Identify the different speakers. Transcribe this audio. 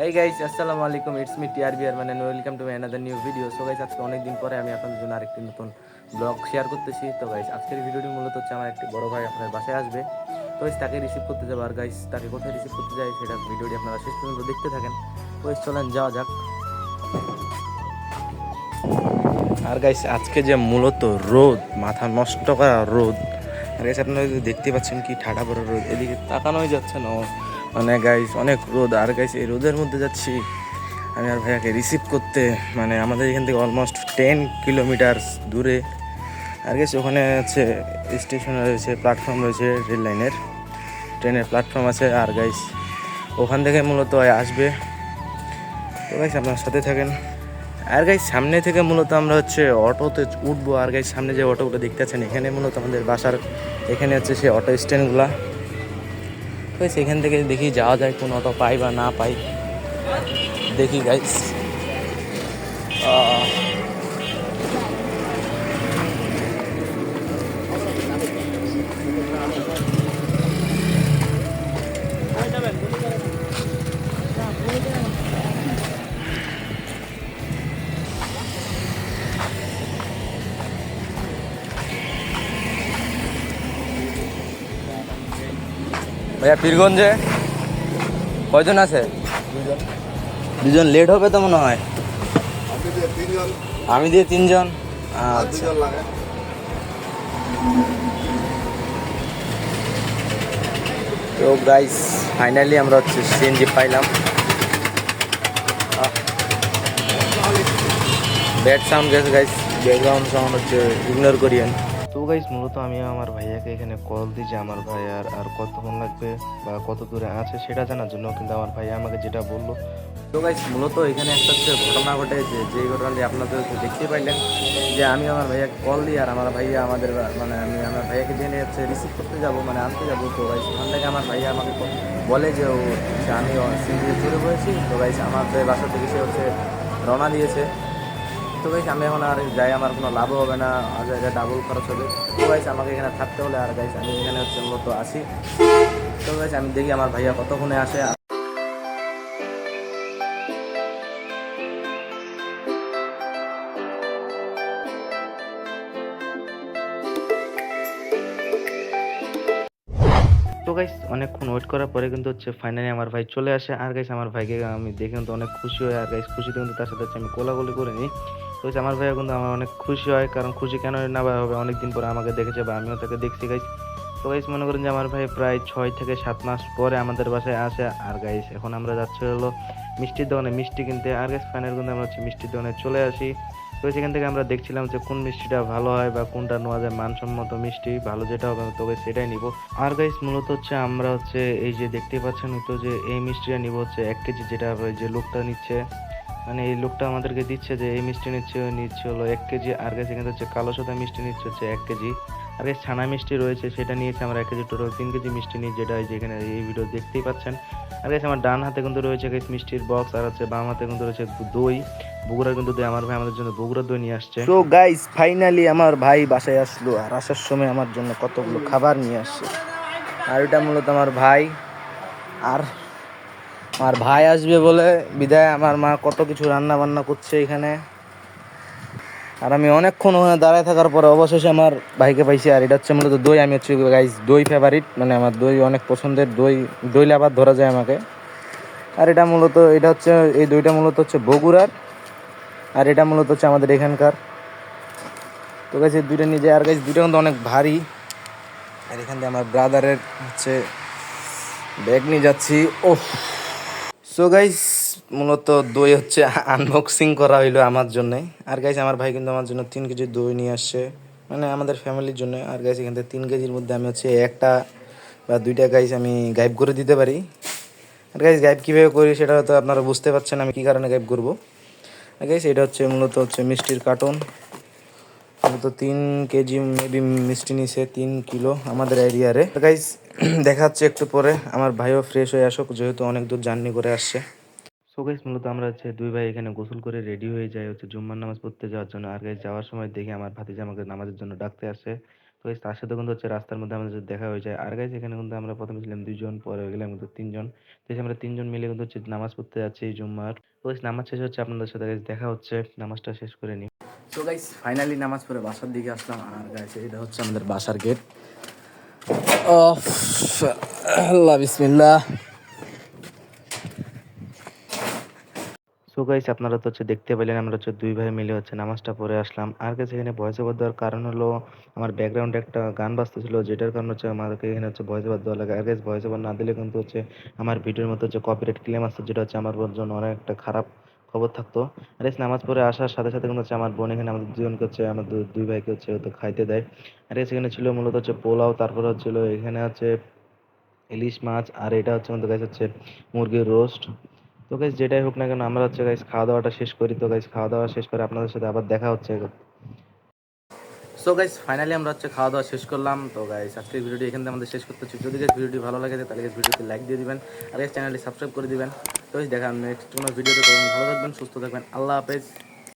Speaker 1: এই গাইস আসসালামু আলাইকুম, ইটস মি টিআরবিআর মানে welcome to my another new video. So guys আজকে অনেক দিন পরে আমি আপনাদের জন্য আরেকটি নতুন ব্লগ শেয়ার করতেছি। তো গাইস আজকের ভিডিওটি মূলত হচ্ছে আমার একটি বড় ভাই আপনার বাসায় আসবে। তো গাইস তাকে রিসিভ করতে যাবো, আর গাইস তাকে কোথায় রিসিভ করতে যায় সেটা ভিডিওটি আপনারা শেষ পর্যন্ত দেখতে থাকেন। তো গাইস চলেন যাওয়া যাক। আর গাইস আজকে যে মূলত রোদ, মাথা নষ্ট করা রোদ। আর গাইস আপনারা দেখতে পাচ্ছেন কি ঠাডা পড়া রোদ, এদিকে তাকানোই যাচ্ছে না। মানে গাইস অনেক রোদ, আর গাইস এই রোদের মধ্যে যাচ্ছি আমি আর ভাইয়াকে রিসিভ করতে। মানে আমাদের এখান থেকে অলমোস্ট 10 কিলোমিটার দূরে। আর গেছে ওখানে আছে স্টেশন রয়েছে, প্ল্যাটফর্ম রয়েছে, রেল লাইনের ট্রেনের প্ল্যাটফর্ম আছে। আর গাইস ওখান থেকে মূলত আসবে। তো গাইস আপনার সাথে থাকেন। আর গাইস সামনে থেকে মূলত আমরা হচ্ছে অটোতে উঠবো। আর গাইস সামনে যে অটোগুলো দেখতে পাচ্ছেন এখানে মূলত আমাদের বাসার এখানে হচ্ছে সে অটো স্ট্যান্ডগুলো। তো সেখান থেকে দেখি যাওয়া যায় কোন অটো পাই বা না পাই, দেখি গাইস। ভাইয়া পীরগঞ্জে কয়জন আছে? দুজন লেট হবে তো মনে হয়। আমি দিয়ে তিনজন। আচ্ছা, তো গাইস ফাইনালি আমরা হচ্ছে সিএনজি পাইলাম। ব্যাড সাউন্ড গেছে গাইস, ব্যাকগ্রাউন্ড সাউন্ড হচ্ছে ইগনোর করিয়েন। তো গাইস মূলত আমি আমার ভাইয়াকে এখানে কল দিই যে আমার ভাই আর কতক্ষণ লাগবে বা কত দূরে আছে সেটা জানার জন্য, কিন্তু আমার ভাইয়া আমাকে যেটা বললো। তো গাইস মূলত এখানে একটা হচ্ছে ঘটনা ঘটে, যে ঘটনাটি আপনাদের দেখতে পাইলেন, যে আমি আমার ভাইয়াকে কল দিই আর আমার ভাইয়া আমাদের মানে আমি আমার ভাইয়াকে জেনে হচ্ছে রিসিভ করতে যাব, মানে আনতে যাবো। তো গাইস ওখান থেকে আমার ভাইয়া আমাকে বলে যে আমি সিএনজি চলে পড়েছি। তো গাইস আমার বাসা থেকে সে হচ্ছে রওনা দিয়েছে। তো গাইস আমি এখন আর যাই, আমার কোনো লাভও হবে না, আর জায়গায় ডাবল খরচ হবে। তো গাইস আমাকে এখানে থাকতে হলে, আর গাইস আমি এখানে হচ্ছে মূলত আসি। তো গাইস আমি দেখি আমার ভাইয়া কতক্ষণে আসে। তো গাইস অনেকক্ষণ ওয়েট করার পরে কিন্তু হচ্ছে ফাইনালি আমার ভাই চলে আসে। আর গাইস আমার ভাইকে আমি দেখে কিন্তু অনেক খুশি হয়। আর গাইস খুশিতে কিন্তু তার সাথে হচ্ছে আমি কোলাকুলি করে নিই। তো গাইস আমার ভাইয়া কিন্তু আমার অনেক খুশি হয়, কারণ খুশি কেন না বা হবে, অনেকদিন পরে আমাকে দেখেছে বা আমিও তাকে দেখছি গাইস। তো গাইস মনে করেন যে আমার ভাই প্রায় 6 থেকে 7 মাস পরে আমাদের বাসায় আসে। আর গাইস এখন আমরা যাচ্ছি হলো মিষ্টির দোকানে মিষ্টি কিনতে। আর গাইস ফাইনাল কিন্তু আমরা হচ্ছে মিষ্টির দোকানে চলে আসি। তো সেখান থেকে আমরা দেখছিলাম যে কোন মিষ্টিটা ভালো হয় বা কোনটা নেওয়া যায় মানসম্মত মিষ্টি, ভালো যেটা হবে তো গাইস সেটাই নিব। আর গাইস মূলত হচ্ছে আমরা হচ্ছে এই যে দেখতে পাচ্ছেন তো যে এই মিষ্টিটা নিব হচ্ছে 1 কেজি, যেটা যে লোকটা নিচ্ছে, মানে এই লোকটা আমাদেরকে দিচ্ছে যে এই মিষ্টি নিচ্ছে হলো 1 কেজি। আর গাইস এখানে হচ্ছে কালো সাদা মিষ্টি নিচ্ছে হচ্ছে 1 কেজি। আর গাইস ছানা মিষ্টি রয়েছে সেটা নিয়েছে আমরা 1 কেজি, টোটাল 3 কেজি মিষ্টি নিই, যেটা যেখানে এই ভিডিও দেখতেই পাচ্ছেন। আর গাইস আমার ডান হাতে কিন্তু রয়েছে গাইস মিষ্টির বক্স, আর হচ্ছে বাম হাতে কিন্তু রয়েছে দই, বগুড়ার কিন্তু দই। আমার ভাই আমাদের জন্য বগুড়ার দই নিয়ে আসছে। তো গাইস ফাইনালি আমার ভাই বাসায় আসলো, আর আসার সময় আমার জন্য কতগুলো খাবার নিয়ে আসছে। আর এটা মূলত আমার ভাই, আর আমার ভাই আসবে বলে বিদায় আমার মা কত কিছু রান্না বান্না করছে এখানে। আর আমি অনেকক্ষণ ওখানে দাঁড়ায় থাকার পরে অবশেষে আমার ভাইকে পাইছি। আর এটা হচ্ছে মূলত দই, আমি হচ্ছে গাইস দই ফেভারিট, মানে আমার দই অনেক পছন্দের, দই দই লাভার ধরা যায় আমাকে। আর এটা মূলত এটা হচ্ছে এই দইটা মূলত হচ্ছে বগুড়ার, আর এটা মূলত হচ্ছে আমাদের এখানকার। তো গাইস এই দুইটা নিয়ে যায়। আর গাইস দুইটা কিন্তু অনেক ভারী। আর এখান থেকে আমার ব্রাদারের হচ্ছে ব্যাগ নিয়ে যাচ্ছি। ওহ, সো গাইস মূলত দই হচ্ছে আনবক্সিং করা হইলো আমার জন্যে। আর গাইস আমার ভাই কিন্তু আমার জন্য 3 কেজি দই নিয়ে আসছে, মানে আমাদের ফ্যামিলির জন্য। আর গাইস এখান থেকে 3 কেজির মধ্যে আমি হচ্ছে একটা বা দুইটা গাইস আমি গাইব করে দিতে পারি। আর গাইস গাইব কীভাবে করি সেটা হয়তো আপনারা বুঝতে পারছেন আমি কী কারণে গাইব করবো। আর গাইস এটা হচ্ছে মূলত হচ্ছে মিষ্টির কার্টন, মূলত 3 কেজি মেবি মিষ্টি নিছে, 3 কিলো আমাদের এরিয়ারে। গাইস দেখা যাচ্ছে একটু পরে, আমার ভাইও ফ্রেশ হয়ে আসুক যেহেতু অনেক দূর জার্নি করে আসছে। সো গাইস মূলত আমরা হচ্ছে দুই ভাই এখানে গোসল করে রেডি হয়ে যাই হচ্ছে জুম্মার নামাজ পড়তে যাওয়ার জন্য। আর গাইস যাওয়ার সময় দেখি আমার ভাতিজা আমাকে নামাজের জন্য ডাকতে আসে। তো গাইস তার সাথে কিন্তু হচ্ছে রাস্তার মধ্যে আমাদের সাথে দেখা হয়ে যায়। আর গাইস এখানে কিন্তু আমরা প্রথমে ছিলাম ২ জন, পরে হয়ে গেলাম কিন্তু ৩ জন। তো এই যে আমরা ৩ জন মিলে কিন্তু হচ্ছে নামাজ পড়তে যাচ্ছি জুম্মার। তো গাইস নামাজ শেষ হচ্ছে আপনাদের সাথে গাইস দেখা হচ্ছে। নামাজটা শেষ করে নিই।
Speaker 2: সো গাইস ফাইনালি নামাজ পড়ে বাসার দিকে আসলাম। আর গাইস এটা হচ্ছে আমাদের বাসার গেট। আল্লাহ বিসমিল্লাহ।
Speaker 1: সো গাইস আপনারা তো হচ্ছে দেখতে পেলেন আমরা হচ্ছে ২ ভাই মিলে হচ্ছে নামাজটা পড়ে আসলাম। আর গাইস এখানে ভয়েস ওভার দেওয়ার কারণ হলো আমার ব্যাকগ্রাউন্ডে একটা গান বাজতেছিল, যেটার কারণে হচ্ছে আমাদেরকে এখানে হচ্ছে ভয়েস ওভার দেওয়া লাগে। আর গাইস ভয়েস ওভার না দিলে কিন্তু হচ্ছে আমার ভিডিওর মধ্যে হচ্ছে কপিরাইট ক্লেম আসছে, যেটা হচ্ছে আমার জন্য অনেক একটা খারাপ খবর থাকতো। আর গাইস নামাজ পড়ে আসার সাথে সাথে কিন্তু হচ্ছে আমার বোন এখানে আমাদের দুজনকে হচ্ছে আমাদের ২ ভাইকে হচ্ছে তো খাইতে দেয়। আর গাইস এখানে ছিল মূলত হচ্ছে পোলাও, তারপরে হচ্ছিল এখানে হচ্ছে ইলিশ মাছ, আর এটা হচ্ছে আমাদের গাইস হচ্ছে মুরগির রোস্ট। তো গাইস যেটাই হোক না কেন আমরা হচ্ছে গাইস খাওয়া দাওয়াটা শেষ করি। তো গাইস খাওয়া দাওয়া শেষ করে আপনাদের সাথে আবার দেখা হচ্ছে।
Speaker 2: সো গাইস ফাইনালি আমরা হচ্ছে খাওয়া দাওয়া শেষ করলাম। তো গাইস আজকের ভিডিওটি এখান থেকে আমাদের শেষ করতে হচ্ছে। যদি গাইস ভিডিওটি ভালো লাগে তাহলে গাইস ভিডিওতে লাইক দিয়ে দিবেন, আর গাইস চ্যানেলটি সাবস্ক্রাইব করে দিবেন। তো গাইস দেখা নেক্সট কোনো ভিডিওতে। তখন ভালো থাকবেন, সুস্থ থাকবেন, আল্লাহ হাফেজ।